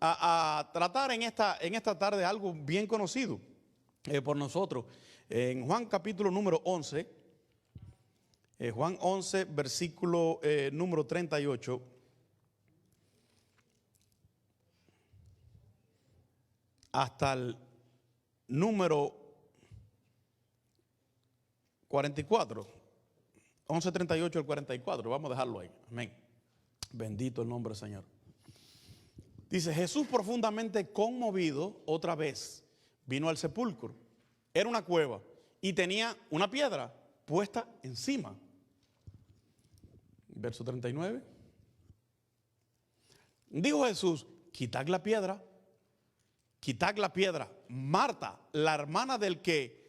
a tratar en esta tarde algo bien conocido por nosotros. En Juan capítulo número 11, Juan 11, versículo número 38. Hasta el número 44. 11:38 al 44. Vamos a dejarlo ahí. Amén. Bendito el nombre del Señor. Dice: Jesús, profundamente conmovido, otra vez vino al sepulcro. Era una cueva y tenía una piedra puesta encima. Verso 39. Dijo Jesús: quitad la piedra. Quitad la piedra. Marta, la hermana del que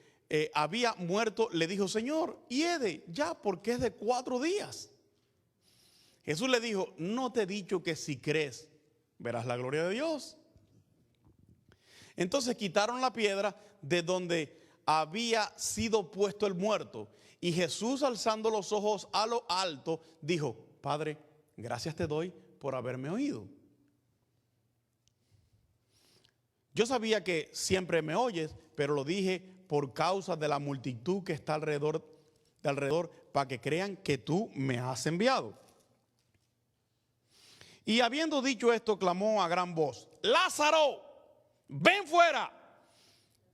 había muerto, le dijo: Señor, hiede ya, porque es de 4 días. Jesús le dijo: no te he dicho que si crees verás la gloria de Dios. Entonces quitaron la piedra de donde había sido puesto el muerto. Y Jesús, alzando los ojos a lo alto, dijo: Padre, gracias te doy por haberme oído. Yo sabía que siempre me oyes, pero lo dije por causa de la multitud que está alrededor, para que crean que tú me has enviado. Y habiendo dicho esto, clamó a gran voz: Lázaro, ven fuera.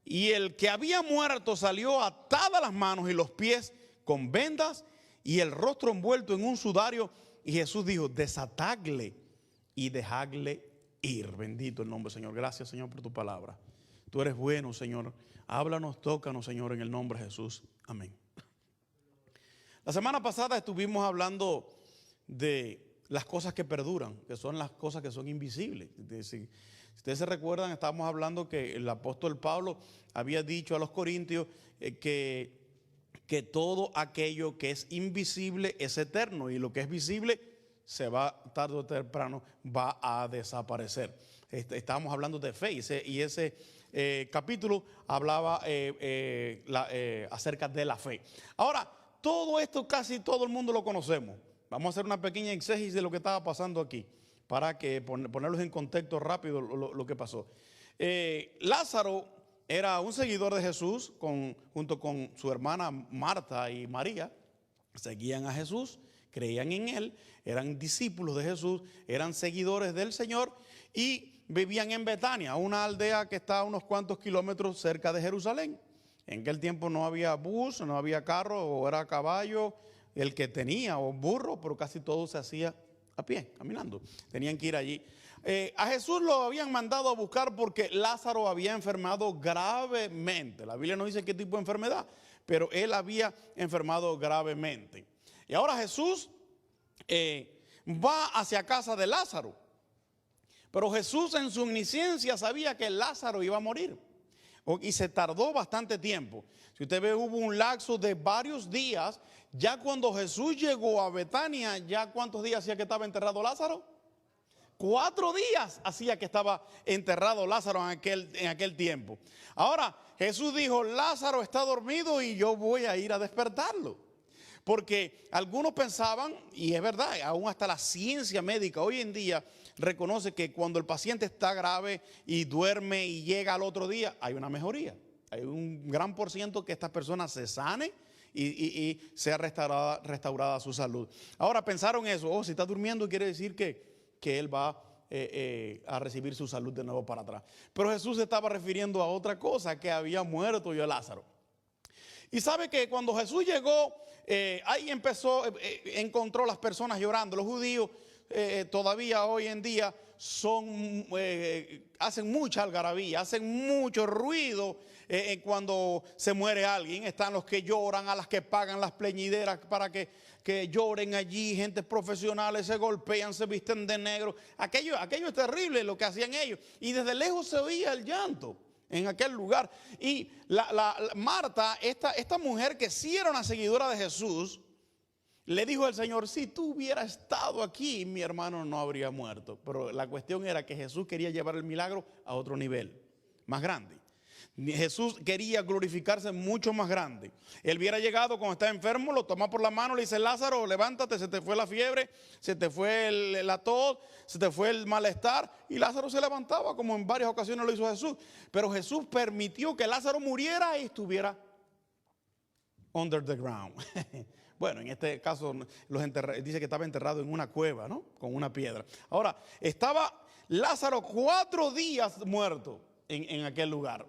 Y el que había muerto salió atadas las manos y los pies con vendas y el rostro envuelto en un sudario. Y Jesús dijo: desatadle y dejadle ir. Bendito el nombre del Señor. Gracias, Señor, por tu palabra. Tú eres bueno, Señor. Háblanos, tócanos, Señor, en el nombre de Jesús. Amén. La semana pasada estuvimos hablando de las cosas que perduran, que son las cosas que son invisibles. Si ustedes se recuerdan, estábamos hablando que el apóstol Pablo había dicho a los corintios que todo aquello que es invisible es eterno, y lo que es visible se va, tarde o temprano, va a desaparecer. Estábamos hablando de fe, y ese capítulo hablaba acerca de la fe. Ahora, todo esto casi todo el mundo lo conocemos. Vamos a hacer una pequeña exégesis de lo que estaba pasando aquí, para que ponerlos en contexto rápido lo que pasó. Lázaro era un seguidor de Jesús, junto con su hermana Marta y María. Seguían a Jesús, creían en él, eran discípulos de Jesús, eran seguidores del Señor y vivían en Betania, una aldea que está a unos cuantos kilómetros cerca de Jerusalén. En aquel tiempo no había bus, no había carro, o era caballo, el que tenía, o burro, pero casi todo se hacía a pie, caminando. Tenían que ir allí. A Jesús lo habían mandado a buscar porque Lázaro había enfermado gravemente. La Biblia no dice qué tipo de enfermedad, pero él había enfermado gravemente. Y ahora Jesús va hacia casa de Lázaro. Pero Jesús en su omnisciencia sabía que Lázaro iba a morir. Y se tardó bastante tiempo. Si usted ve, hubo un lapso de varios días. Ya cuando Jesús llegó a Betania, ¿ya cuántos días hacía que estaba enterrado Lázaro? 4 días hacía que estaba enterrado Lázaro en aquel tiempo. Ahora Jesús dijo: Lázaro está dormido y yo voy a ir a despertarlo. Porque algunos pensaban, y es verdad, aún hasta la ciencia médica hoy en día reconoce que cuando el paciente está grave y duerme y llega al otro día, hay una mejoría. Hay un gran por ciento que esta persona se sane y sea restaurada su salud. Ahora pensaron eso: si está durmiendo quiere decir que él va a recibir su salud de nuevo para atrás. Pero Jesús se estaba refiriendo a otra cosa, que había muerto ya Lázaro. Y sabe que cuando Jesús llegó, ahí encontró las personas llorando. Los judíos todavía hoy en día hacen mucha algarabía, hacen mucho ruido cuando se muere alguien. Están los que lloran, a las que pagan las pleñideras para que lloren allí, gente profesionales, se golpean, se visten de negro. Aquello es terrible lo que hacían ellos. Y desde lejos se oía el llanto en aquel lugar. Y Marta, esta mujer que sí era una seguidora de Jesús, le dijo al Señor: si tú hubieras estado aquí, mi hermano no habría muerto. Pero la cuestión era que Jesús quería llevar el milagro a otro nivel, más grande. Jesús quería glorificarse mucho más grande. Él hubiera llegado cuando está enfermo, lo toma por la mano, le dice: Lázaro, levántate, se te fue la fiebre, se te fue la tos, se te fue el malestar. Y Lázaro se levantaba, como en varias ocasiones lo hizo Jesús. Pero Jesús permitió que Lázaro muriera y estuviera under the ground. Bueno, en este caso dice que estaba enterrado en una cueva, ¿no? Con una piedra. Ahora, estaba Lázaro 4 días muerto en aquel lugar.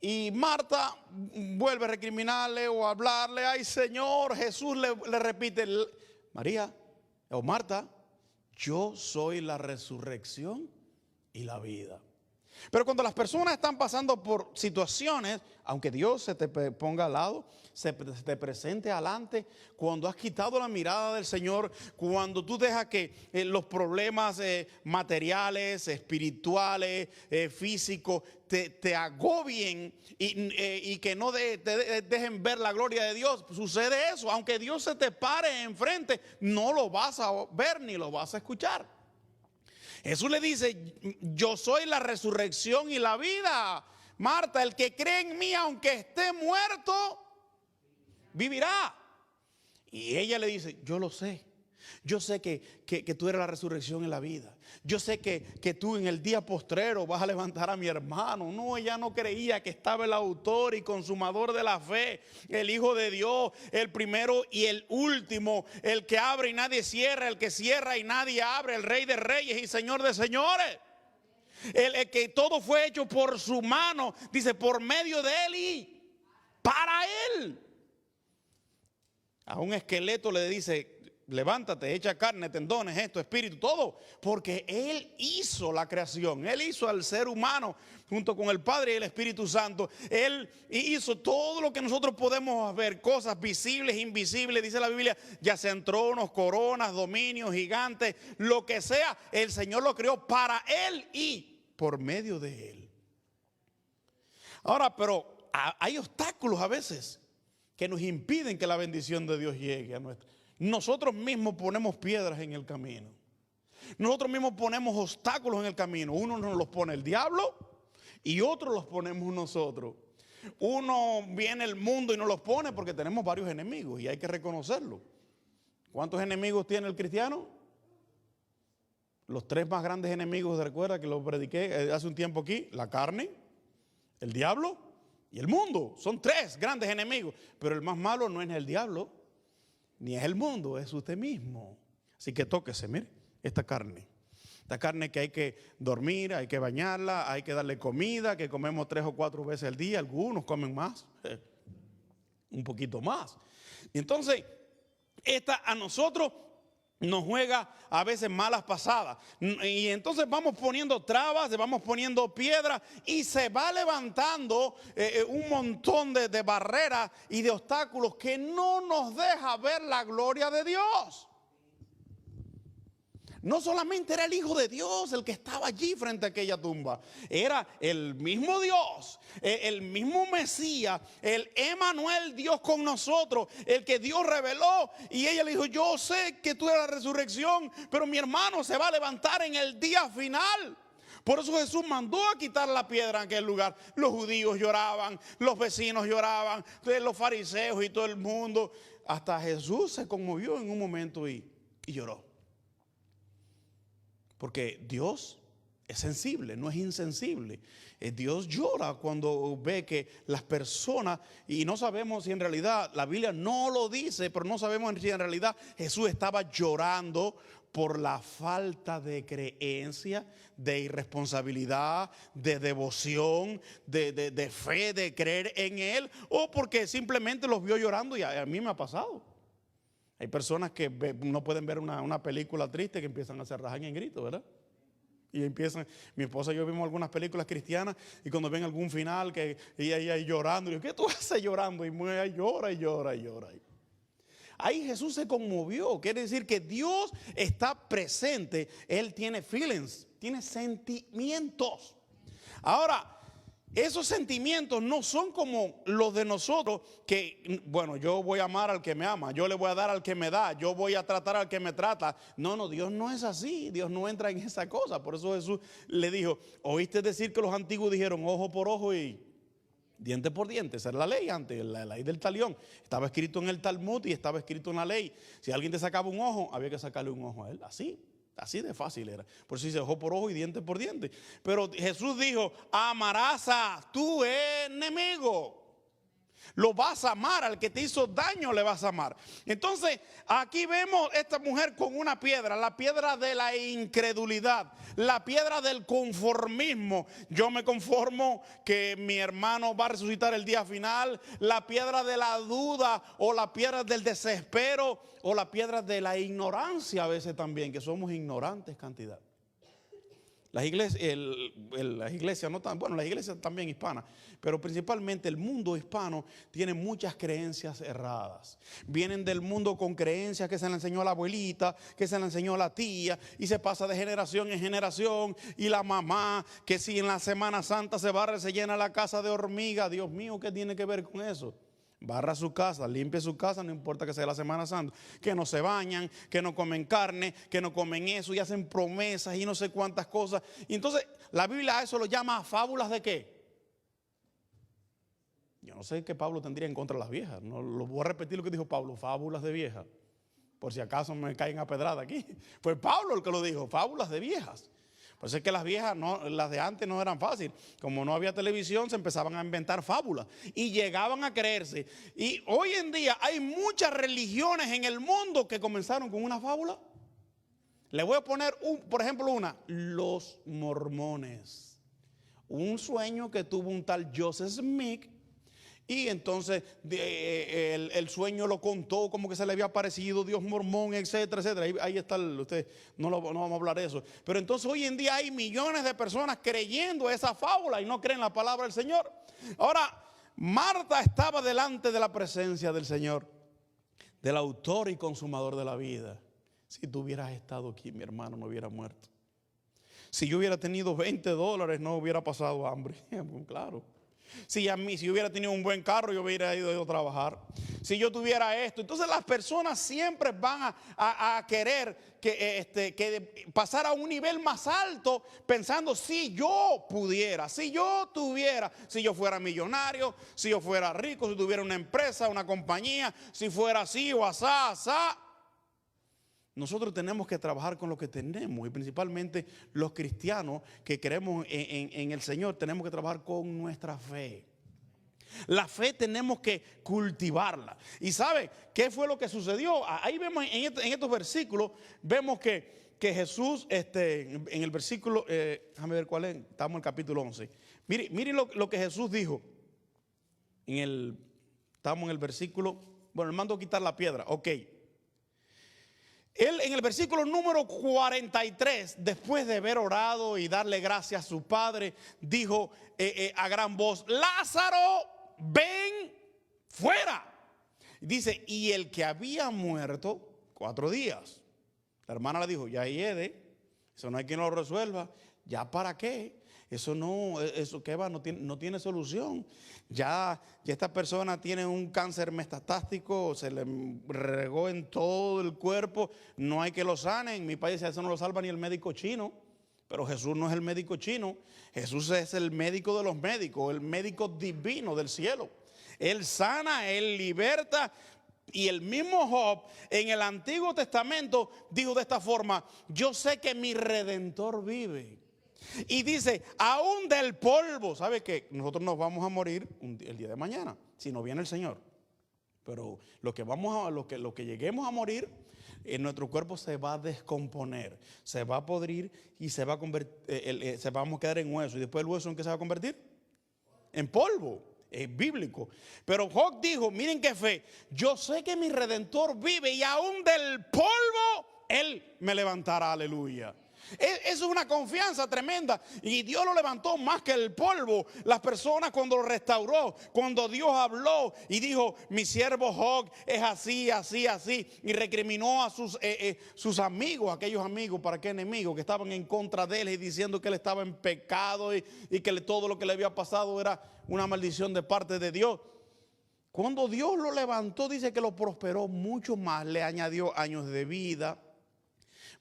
Y Marta vuelve a recriminarle o a hablarle: ay, Señor. Jesús le repite: María o Marta, yo soy la resurrección y la vida. Pero cuando las personas están pasando por situaciones, aunque Dios se te ponga al lado, se te presente adelante, cuando has quitado la mirada del Señor, cuando tú dejas que los problemas materiales, espirituales, físicos, te agobien y que no te dejen ver la gloria de Dios, sucede eso. Aunque Dios se te pare enfrente, no lo vas a ver ni lo vas a escuchar. Jesús le dice: yo soy la resurrección y la vida. Marta, el que cree en mí, aunque esté muerto, vivirá. Y ella le dice: yo lo sé. Yo sé que tú eres la resurrección y la vida. Yo sé que tú en el día postrero vas a levantar a mi hermano. No, ella no creía que estaba el autor y consumador de la fe, el Hijo de Dios, el primero y el último, el que abre y nadie cierra, el que cierra y nadie abre, el Rey de Reyes y Señor de Señores. El que todo fue hecho por su mano, dice, por medio de él y para él. A un esqueleto le dice: levántate, echa carne, tendones, esto, espíritu, todo. Porque Él hizo la creación. Él hizo al ser humano junto con el Padre y el Espíritu Santo. Él hizo todo lo que nosotros podemos ver, cosas visibles, invisibles, dice la Biblia, ya sean tronos, coronas, dominios, gigantes, lo que sea. El Señor lo creó para Él y por medio de Él. Ahora, pero hay obstáculos a veces que nos impiden que la bendición de Dios llegue a nuestra. Nosotros mismos ponemos piedras en el camino. Nosotros mismos ponemos obstáculos en el camino. Uno nos los pone el diablo y otros los ponemos nosotros. Uno viene el mundo y nos los pone porque tenemos varios enemigos y hay que reconocerlo. ¿Cuántos enemigos tiene el cristiano? Los 3 más grandes enemigos, recuerda que lo prediqué hace un tiempo aquí: la carne, el diablo y el mundo. Son 3 grandes enemigos, pero el más malo no es el diablo ni es el mundo, es usted mismo. Así que tóquese, mire, esta carne que hay que dormir, hay que bañarla, hay que darle comida, que comemos 3 o 4 veces al día. Algunos comen más, un poquito más. Y entonces, esta a nosotros nos juega a veces malas pasadas. Y entonces vamos poniendo trabas, vamos poniendo piedras y se va levantando un montón de barreras y de obstáculos que no nos deja ver la gloria de Dios. No solamente era el Hijo de Dios el que estaba allí frente a aquella tumba, era el mismo Dios, el mismo Mesías, el Emanuel, Dios con nosotros, el que Dios reveló. Y ella le dijo: yo sé que tú eres la resurrección, pero mi hermano se va a levantar en el día final. Por eso Jesús mandó a quitar la piedra en aquel lugar. Los judíos lloraban, los vecinos lloraban, los fariseos y todo el mundo. Hasta Jesús se conmovió en un momento y lloró. Porque Dios es sensible, no es insensible. Dios llora cuando ve que las personas, y no sabemos si en realidad, la Biblia no lo dice, pero no sabemos si en realidad Jesús estaba llorando por la falta de creencia, de irresponsabilidad, de devoción, de fe, de creer en Él, o porque simplemente los vio llorando. Y a mí me ha pasado. Hay personas que no pueden ver una película triste que empiezan a hacer rajar en gritos, ¿verdad? Y empiezan, mi esposa y yo vimos algunas películas cristianas y cuando ven algún final que ella ahí llorando, y yo: ¿qué tú haces llorando? Y llora y llora y llora. Ahí Jesús se conmovió. Quiere decir que Dios está presente. Él tiene feelings, tiene sentimientos. Ahora, esos sentimientos no son como los de nosotros, que, bueno, yo voy a amar al que me ama, yo le voy a dar al que me da, yo voy a tratar al que me trata. No, Dios no es así, Dios no entra en esa cosa. Por eso Jesús le dijo, oíste decir que los antiguos dijeron ojo por ojo y diente por diente. Esa era la ley antes, la ley del talión. Estaba escrito en el Talmud y estaba escrito en la ley. Si alguien te sacaba un ojo, había que sacarle un ojo a él, así de fácil era. Por eso dice ojo por ojo y diente por diente. Pero Jesús dijo, amarás a tu enemigo. Lo vas a amar, al que te hizo daño le vas a amar. Entonces aquí vemos esta mujer con una piedra, la piedra de la incredulidad, la piedra del conformismo. Yo me conformo que mi hermano va a resucitar el día final. La piedra de la duda, o la piedra del desespero, o la piedra de la ignorancia a veces también, que somos ignorantes cantidad. Las iglesias, no tan, bueno, las iglesias también hispanas, pero principalmente el mundo hispano tiene muchas creencias erradas. Vienen del mundo con creencias que se le enseñó a la abuelita, que se le enseñó a la tía, y se pasa de generación en generación. Y la mamá, que si en la Semana Santa se barre, se llena la casa de hormigas. Dios mío, ¿qué tiene que ver con eso? Barra su casa, limpie su casa, no importa que sea la Semana Santa. Que no se bañan, que no comen carne, que no comen eso, y hacen promesas y no sé cuántas cosas. Y entonces la Biblia a eso lo llama fábulas de ¿qué? Yo no sé qué Pablo tendría en contra de las viejas. No, lo voy a repetir lo que dijo Pablo, fábulas de viejas. Por si acaso me caen a pedrada aquí. Fue Pablo el que lo dijo, fábulas de viejas. Por eso es que las viejas, las de antes no eran fáciles. Como no había televisión, se empezaban a inventar fábulas y llegaban a creerse. Y hoy en día hay muchas religiones en el mundo que comenzaron con una fábula. Le voy a poner, por ejemplo, los mormones. Un sueño que tuvo un tal Joseph Smith. Y entonces el sueño lo contó como que se le había aparecido Dios mormón, etcétera, etcétera. Ahí está, usted no vamos a hablar de eso. Pero entonces hoy en día hay millones de personas creyendo esa fábula y no creen la palabra del Señor. Ahora, Marta estaba delante de la presencia del Señor, del autor y consumador de la vida. Si tú hubieras estado aquí, mi hermano no hubiera muerto. Si yo hubiera tenido $20, no hubiera pasado hambre. Claro. Si yo hubiera tenido un buen carro, yo hubiera ido a trabajar. Si yo tuviera esto. Entonces las personas siempre van a querer que pasar a un nivel más alto, pensando si yo pudiera, si yo tuviera, si yo fuera millonario, si yo fuera rico, si tuviera una empresa, una compañía, si fuera así o asá. Nosotros tenemos que trabajar con lo que tenemos, y principalmente los cristianos que creemos en el Señor tenemos que trabajar con nuestra fe. La fe tenemos que cultivarla. ¿Y sabe qué fue lo que sucedió? Ahí vemos en estos versículos, vemos que Jesús, en el versículo, déjame ver cuál es, estamos en el capítulo 11. Mire lo que Jesús dijo. Estamos en el versículo, bueno, le mando a quitar la piedra, ok. Él en el versículo número 43, después de haber orado y darle gracias a su padre, dijo a gran voz, Lázaro, ven fuera. Dice, y el que había muerto 4 días. La hermana le dijo, ya hiede, eso no hay quien lo resuelva, ya para qué. Eso que va, no tiene solución. Ya esta persona tiene un cáncer metastático, se le regó en todo el cuerpo, no hay que lo sane. En mi país eso no lo salva ni el médico chino, pero Jesús no es el médico chino. Jesús es el médico de los médicos, el médico divino del cielo. Él sana, Él liberta. Y el mismo Job en el Antiguo Testamento dijo de esta forma, yo sé que mi Redentor vive. Y dice, aún del polvo, ¿sabe qué? Nosotros nos vamos a morir el día de mañana, si no viene el Señor. Pero lo que lleguemos a morir, nuestro cuerpo se va a descomponer, se va a podrir y se va a convertir, vamos a quedar en hueso. ¿Y después el hueso en qué se va a convertir? En polvo. Es bíblico. Pero Job dijo, miren qué fe, yo sé que mi Redentor vive y aún del polvo Él me levantará, aleluya. Eso es una confianza tremenda. Y Dios lo levantó más que el polvo. Las personas cuando lo restauró, cuando Dios habló y dijo, mi siervo Job es así, así, así. Y recriminó a sus amigos, aquellos amigos, ¿para qué enemigos? Que estaban en contra de él y diciendo que él estaba en pecado y que todo lo que le había pasado era una maldición de parte de Dios. Cuando Dios lo levantó, dice que lo prosperó mucho más, le añadió años de vida,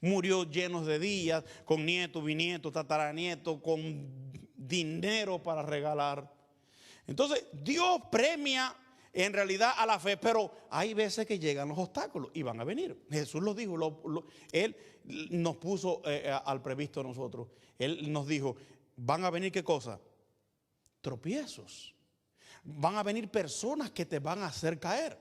murió llenos de días, con nietos, bisnietos, tataranietos, con dinero para regalar. Entonces, Dios premia en realidad a la fe, pero hay veces que llegan los obstáculos y van a venir. Jesús lo dijo, Él nos puso al previsto a nosotros. Él nos dijo, van a venir ¿qué cosa? Tropiezos. Van a venir personas que te van a hacer caer.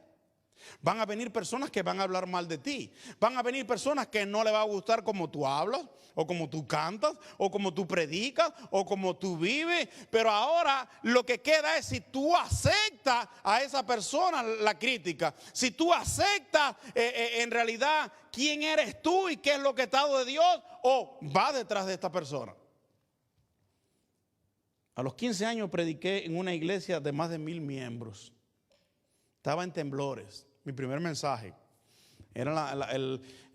Van a venir personas que van a hablar mal de ti. Van a venir personas que no le va a gustar como tú hablas, o como tú cantas, o como tú predicas, o como tú vives. Pero ahora lo que queda es si tú aceptas a esa persona la crítica. Si tú aceptas en realidad quién eres tú y qué es lo que está de Dios, o vas detrás de esta persona. A los 15 años prediqué en una iglesia de más de 1000 miembros. Estaba en temblores. Mi primer mensaje era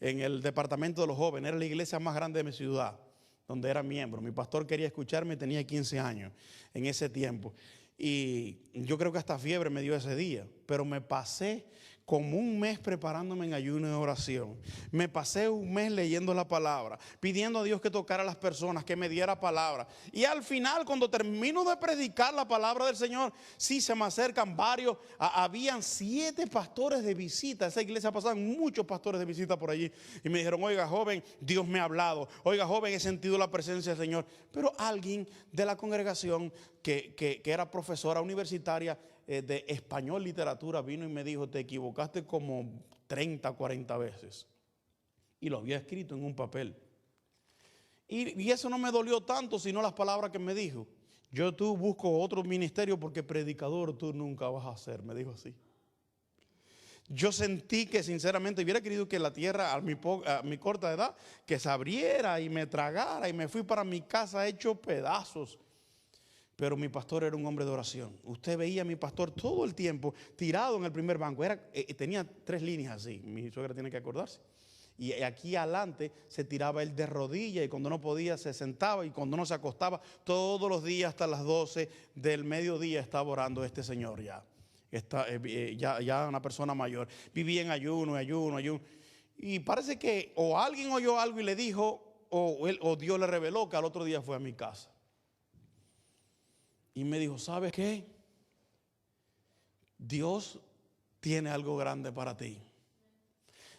en el departamento de los jóvenes. Era la iglesia más grande de mi ciudad, donde era miembro. Mi pastor quería escucharme, tenía 15 años en ese tiempo. Y yo creo que hasta fiebre me dio ese día. Pero me pasé como un mes preparándome en ayuno y oración. Me pasé un mes leyendo la palabra, pidiendo a Dios que tocara a las personas, que me diera palabra. Y al final, cuando termino de predicar la palabra del Señor, sí se me acercan varios. Habían 7 pastores de visita. Esa iglesia pasaban muchos pastores de visita por allí. Y me dijeron, oiga joven, Dios me ha hablado. Oiga joven, he sentido la presencia del Señor. Pero alguien de la congregación que era profesora universitaria de español literatura vino y me dijo, te equivocaste como 30, 40 veces. Y lo había escrito en un papel. Y eso no me dolió tanto, sino las palabras que me dijo. Tú busco otro ministerio porque predicador tú nunca vas a ser, me dijo así. Yo sentí que sinceramente hubiera querido que la tierra a mi corta edad que se abriera y me tragara y me fui para mi casa hecho pedazos. Pero mi pastor era un hombre de oración. Usted veía a mi pastor todo el tiempo tirado en el primer banco. Tenía 3 líneas así. Mi suegra tiene que acordarse. Y aquí adelante se tiraba él de rodillas y cuando no podía se sentaba y cuando no se acostaba todos los días hasta las 12 del mediodía estaba orando este señor ya. Ya una persona mayor. Vivía en ayuno. Y parece que o alguien oyó algo y le dijo o Dios le reveló que al otro día fue a mi casa. Y me dijo, ¿sabes qué? Dios tiene algo grande para ti.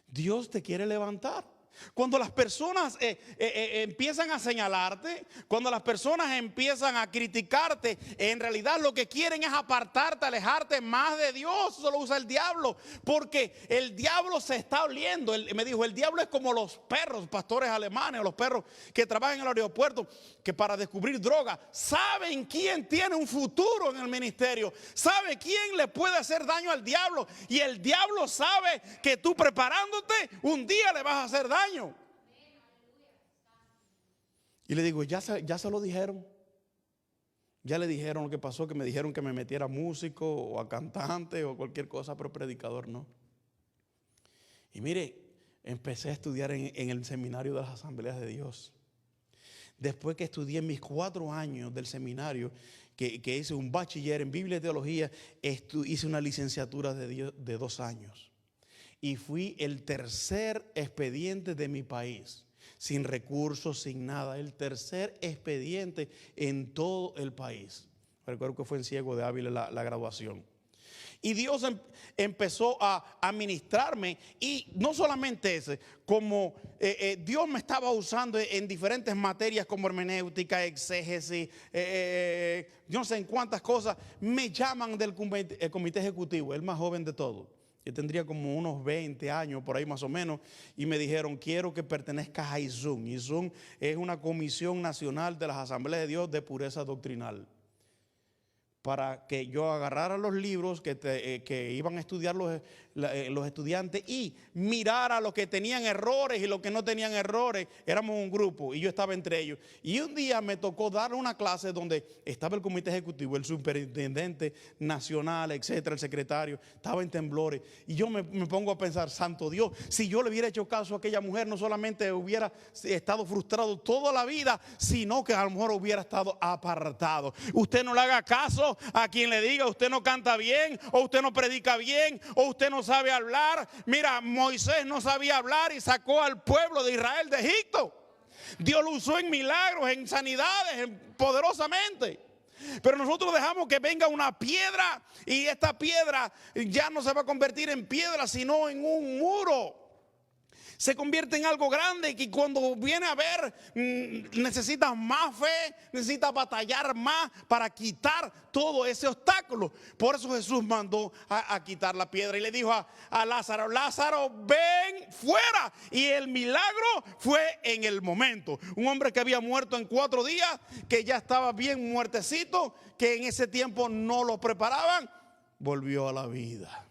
Dios te quiere levantar. Cuando las personas empiezan a señalarte, cuando las personas empiezan a criticarte, en realidad lo que quieren es apartarte, alejarte más de Dios. Eso lo usa el diablo, porque el diablo se está oliendo. Él me dijo, el diablo es como los perros, pastores alemanes o los perros que trabajan en el aeropuerto, que para descubrir droga, saben quién tiene un futuro en el ministerio, sabe quién le puede hacer daño al diablo, y el diablo sabe que tú preparándote, un día le vas a hacer daño. Y le digo, ya se lo dijeron. Ya le dijeron lo que pasó, que me dijeron que me metiera a músico o a cantante o cualquier cosa, pero predicador no. Y mire, empecé a estudiar en el seminario de las Asambleas de Dios. Después que estudié mis 4 años del seminario, que hice un bachiller en Biblia y Teología, hice una licenciatura de 2 años. Y fui el tercer expediente de mi país, sin recursos, sin nada. El tercer expediente en todo el país. Recuerdo que fue en Ciego de Ávila la graduación. Y Dios empezó a ministrarme. Y no solamente ese, como Dios me estaba usando en diferentes materias como hermenéutica, exégesis, yo no sé en cuántas cosas. Me llaman del comité ejecutivo, el más joven de todos. Yo tendría como unos 20 años, por ahí más o menos, y me dijeron, quiero que pertenezcas a ISUN. ISUN es una comisión nacional de las Asambleas de Dios de pureza doctrinal. para que yo agarrara los libros que iban a estudiar los estudiantes y mirara los que tenían errores y los que no tenían errores. Éramos un grupo y yo estaba entre ellos. Y un día me tocó dar una clase donde estaba el comité ejecutivo, el superintendente nacional, etcétera, el secretario, estaba en temblores. Y yo me pongo a pensar, santo Dios, si yo le hubiera hecho caso a aquella mujer, no solamente hubiera estado frustrado toda la vida, sino que a lo mejor hubiera estado apartado. Usted no le haga caso a quien le diga usted no canta bien, o usted no predica bien, o usted no sabe hablar. Mira, Moisés no sabía hablar y sacó al pueblo de Israel de Egipto. Dios lo usó en milagros, en sanidades, poderosamente. Pero nosotros dejamos que venga una piedra y esta piedra ya no se va a convertir en piedra, sino en un muro. Se convierte en algo grande que cuando viene a ver necesitas más fe, necesitas batallar más para quitar todo ese obstáculo. Por eso Jesús mandó a quitar la piedra y le dijo a Lázaro, Lázaro, ven fuera. Y el milagro fue en el momento. Un hombre que había muerto en 4 días, que ya estaba bien muertecito, que en ese tiempo no lo preparaban, volvió a la vida.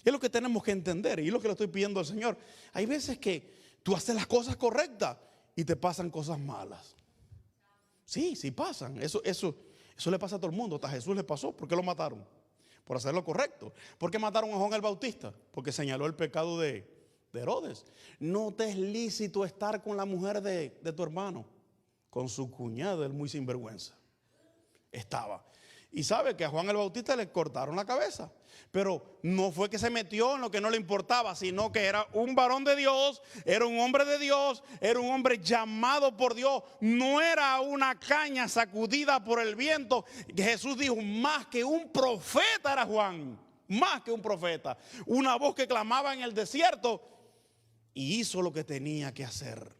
Es lo que tenemos que entender y es lo que le estoy pidiendo al Señor. Hay veces que tú haces las cosas correctas y te pasan cosas malas. Sí pasan. Eso le pasa a todo el mundo. Hasta a Jesús le pasó. ¿Por qué lo mataron? Por hacer lo correcto. ¿Por qué mataron a Juan el Bautista? Porque señaló el pecado de Herodes. No te es lícito estar con la mujer de tu hermano. Con su cuñado, él muy sinvergüenza. Estaba. Y sabe que a Juan el Bautista le cortaron la cabeza. Pero no fue que se metió en lo que no le importaba, sino que era un varón de Dios, era un hombre de Dios, era un hombre llamado por Dios. No era una caña sacudida por el viento. Jesús dijo, más que un profeta era Juan, más que un profeta. Una voz que clamaba en el desierto y hizo lo que tenía que hacer.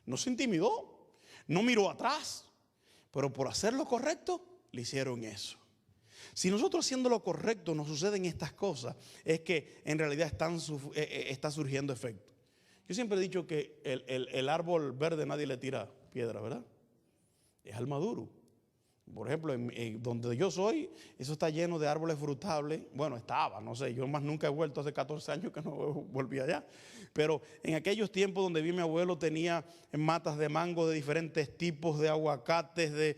No se intimidó, no miró atrás, pero por hacer lo correcto le hicieron eso. Si nosotros haciendo lo correcto nos suceden estas cosas, es que en realidad está surgiendo efecto. Yo siempre he dicho que el árbol verde nadie le tira piedra, ¿verdad? Es al maduro. Por ejemplo, donde yo soy, eso está lleno de árboles frutables. Bueno, estaba, no sé, yo más nunca he vuelto, hace 14 años que no volví allá. Pero en aquellos tiempos donde vi a mi abuelo tenía matas de mango de diferentes tipos, de aguacates,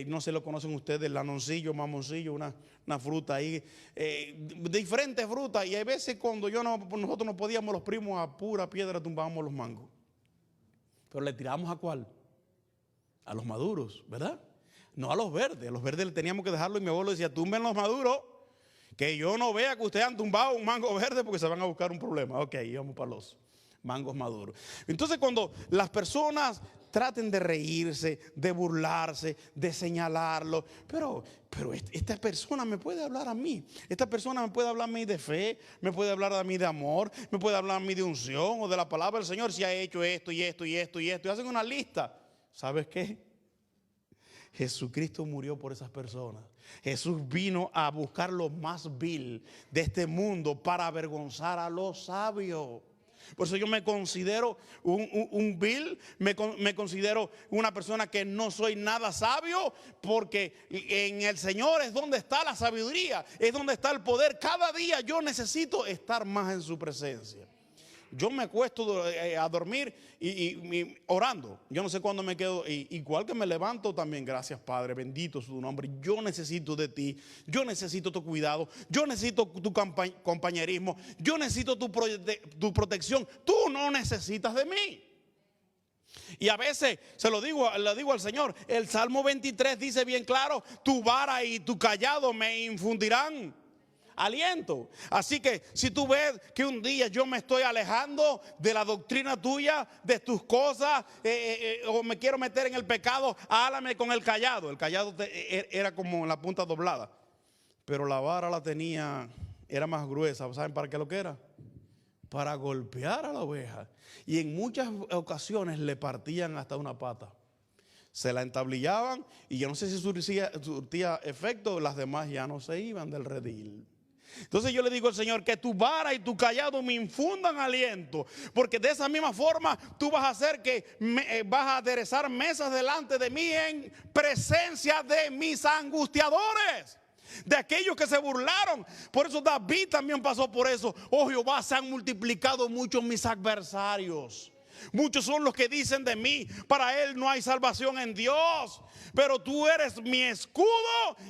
no sé lo conocen ustedes, lanoncillo, mamoncillo, una fruta ahí, diferentes frutas. Y hay veces cuando nosotros no podíamos, los primos a pura piedra tumbábamos los mangos. Pero le tiramos ¿a cuál? A los maduros, ¿verdad? No a los verdes le teníamos que dejarlo y mi abuelo decía, tumben los maduros, que yo no vea que ustedes han tumbado un mango verde porque se van a buscar un problema. Ok, íbamos para los mangos maduros. Entonces cuando las personas traten de reírse, de burlarse, de señalarlo, pero esta persona me puede hablar a mí, esta persona me puede hablar a mí de fe, me puede hablar a mí de amor, me puede hablar a mí de unción o de la palabra del Señor, si ha hecho esto y esto y esto y esto, y hacen una lista. ¿Sabes qué? Jesucristo murió por esas personas. Jesús vino a buscar lo más vil de este mundo para avergonzar a los sabios. Por eso yo me considero un vil, me considero una persona que no soy nada sabio, porque en el Señor es donde está la sabiduría, es donde está el poder. Cada día yo necesito estar más en su presencia. Yo me acuesto a dormir y orando. Yo no sé cuándo me quedo. Igual que me levanto también. Gracias, Padre. Bendito su nombre. Yo necesito de ti. Yo necesito tu cuidado. Yo necesito tu compañerismo. Yo necesito tu protección. Tú no necesitas de mí. Y a veces le digo al Señor. El Salmo 23 dice bien claro: tu vara y tu cayado me infundirán aliento. Así que si tú ves que un día yo me estoy alejando de la doctrina tuya, de tus cosas, o me quiero meter en el pecado, hálame con el cayado. El cayado era como la punta doblada, pero la vara era más gruesa. ¿Saben para qué lo que era? Para golpear a la oveja. Y en muchas ocasiones le partían hasta una pata. Se la entablillaban y yo no sé si surtía efecto, las demás ya no se iban del redil. Entonces yo le digo al Señor, que tu vara y tu callado me infundan aliento, porque de esa misma forma tú vas a hacer que vas a aderezar mesas delante de mí en presencia de mis angustiadores, de aquellos que se burlaron. Por eso David también pasó por eso. Oh Jehová, se han multiplicado muchos mis adversarios. Muchos son los que dicen de mí, para él no hay salvación en Dios. Pero tú eres mi escudo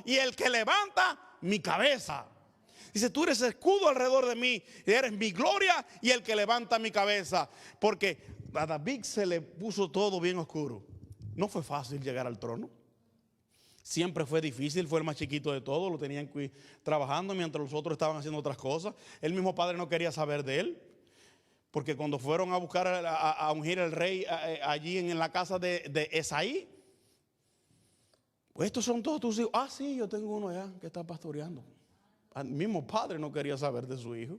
y el que levanta mi cabeza. Dice, tú eres escudo alrededor de mí, eres mi gloria y el que levanta mi cabeza. Porque a David se le puso todo bien oscuro. No fue fácil llegar al trono. Siempre fue difícil, fue el más chiquito de todos, lo tenían trabajando mientras los otros estaban haciendo otras cosas. El mismo padre no quería saber de él. Porque cuando fueron a buscar a ungir al rey allí en la casa de Esaí, pues estos son todos tus hijos. Ah, sí, yo tengo uno allá que está pastoreando. El mismo padre no quería saber de su hijo.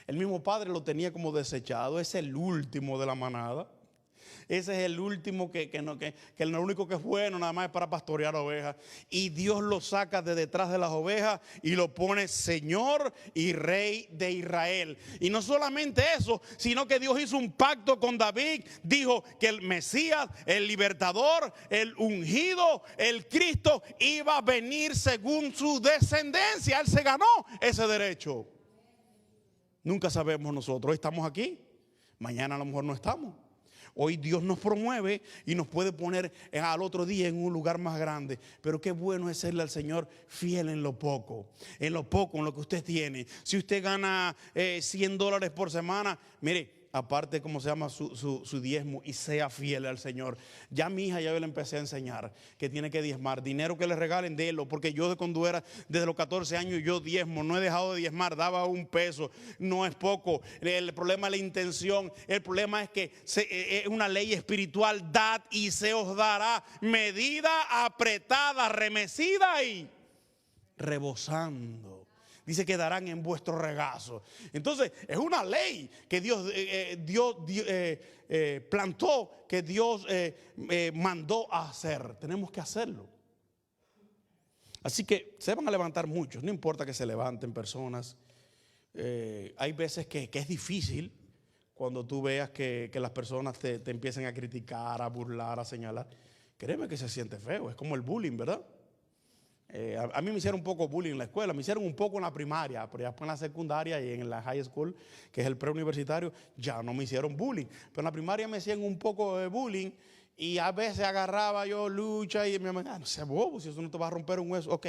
El mismo padre lo tenía como desechado. Es el último de la manada. Ese es el último que lo único que es bueno nada más es para pastorear ovejas. Y Dios lo saca de detrás de las ovejas y lo pone Señor y Rey de Israel. Y no solamente eso, sino que Dios hizo un pacto con David. Dijo que el Mesías, el libertador, el ungido, el Cristo iba a venir según su descendencia. Él se ganó ese derecho. Nunca sabemos nosotros. Hoy estamos aquí, mañana a lo mejor no estamos. Hoy Dios nos promueve y nos puede poner al otro día en un lugar más grande. Pero qué bueno es serle al Señor fiel en lo poco, en lo que usted tiene. Si usted gana $100 por semana, mire, aparte cómo se llama su diezmo y sea fiel al Señor. Ya mi hija, ya yo le empecé a enseñar que tiene que diezmar. Dinero que le regalen, délo, porque yo desde los 14 años yo diezmo, no he dejado de diezmar, daba $1, no es poco. El problema es la intención, el problema es que es una ley espiritual, dad y se os dará, medida, apretada, remecida y rebosando. Dice que darán en vuestro regazo. Entonces es una ley que Dios plantó, que Dios mandó a hacer. Tenemos que hacerlo. Así que se van a levantar muchos. No importa que se levanten personas. Hay veces que es difícil cuando tú veas que las personas te empiezan a criticar, a burlar, a señalar. Créeme que se siente feo. Es como el bullying, ¿verdad? A mí me hicieron un poco bullying en la escuela, me hicieron un poco en la primaria, pero ya después en la secundaria y en la high school, que es el preuniversitario, ya no me hicieron bullying. Pero en la primaria me hacían un poco de bullying y a veces agarraba yo lucha y mi mamá, no seas bobo, si eso no te va a romper un hueso. Ok,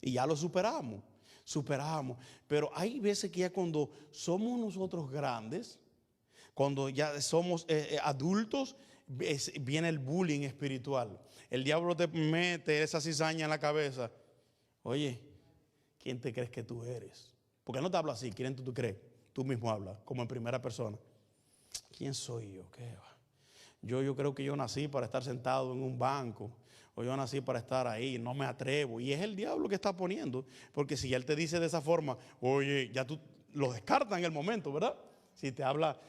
y ya lo superamos. Pero hay veces que ya cuando somos nosotros grandes, cuando ya somos adultos, viene el bullying espiritual. El diablo te mete esa cizaña en la cabeza. Oye, ¿quién te crees que tú eres? Porque no te hablo así, ¿quién tú crees? Tú mismo hablas, como en primera persona. ¿Quién soy yo? ¿Qué va? Yo creo que yo nací para estar sentado en un banco. O yo nací para estar ahí, no me atrevo. Y es el diablo que está poniendo. Porque si él te dice de esa forma, oye, ya tú lo descartas en el momento, ¿verdad? Si te habla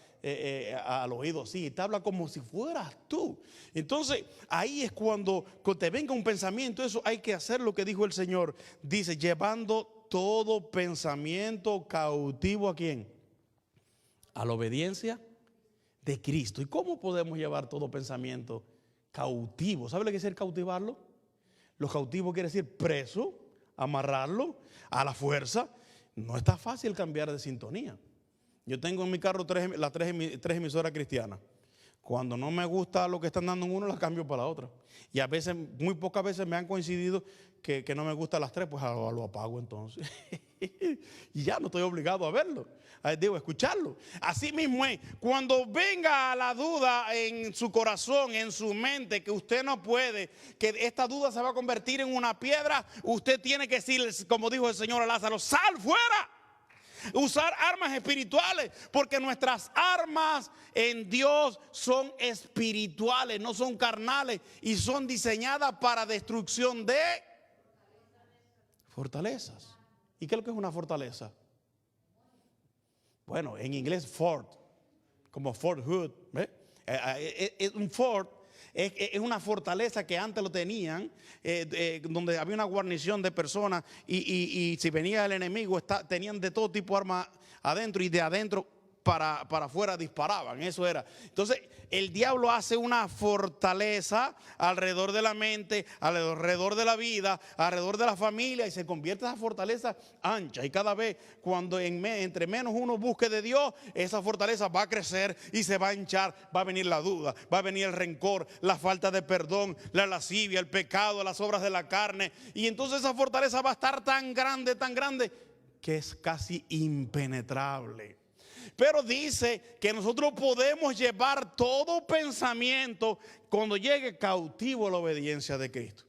al oído, sí, te habla como si fueras tú. Entonces, ahí es cuando te venga un pensamiento, eso hay que hacer lo que dijo el Señor. Dice, llevando todo pensamiento cautivo ¿a quién? A la obediencia de Cristo. ¿Y cómo podemos llevar todo pensamiento cautivo? ¿Sabe lo que quiere decir cautivarlo? Los cautivos quiere decir preso, amarrarlo a la fuerza. No está fácil cambiar de sintonía. Yo tengo en mi carro las tres emisoras cristianas. Cuando no me gusta lo que están dando en uno, las cambio para la otra. Y a veces, muy pocas veces me han coincidido que no me gustan las tres, pues lo apago entonces. Y ya no estoy obligado a verlo, digo, escucharlo. Así mismo es, cuando venga la duda en su corazón, en su mente, que usted no puede, que esta duda se va a convertir en una piedra, usted tiene que decirle, como dijo el Señor a Lázaro, sal fuera. Usar armas espirituales, porque nuestras armas en Dios son espirituales, no son carnales, y son diseñadas para destrucción de fortalezas. ¿Y qué es lo que es una fortaleza? Bueno, en inglés fort, como Fort Hood, ¿ve? Un fort Es una fortaleza que antes lo tenían, donde había una guarnición de personas y si venía el enemigo, tenían de todo tipo de armas adentro y de adentro para afuera disparaban, eso era. Entonces el diablo hace una fortaleza alrededor de la mente, alrededor de la vida, alrededor de la familia, y se convierte en esa fortaleza ancha. Y cada vez cuando entre menos uno busque de Dios, esa fortaleza va a crecer y se va a hinchar. Va a venir la duda, va a venir el rencor, la falta de perdón, la lascivia, el pecado, las obras de la carne. Y entonces esa fortaleza va a estar tan grande, que es casi impenetrable. Pero dice que nosotros podemos llevar todo pensamiento cuando llegue cautivo a la obediencia de Cristo.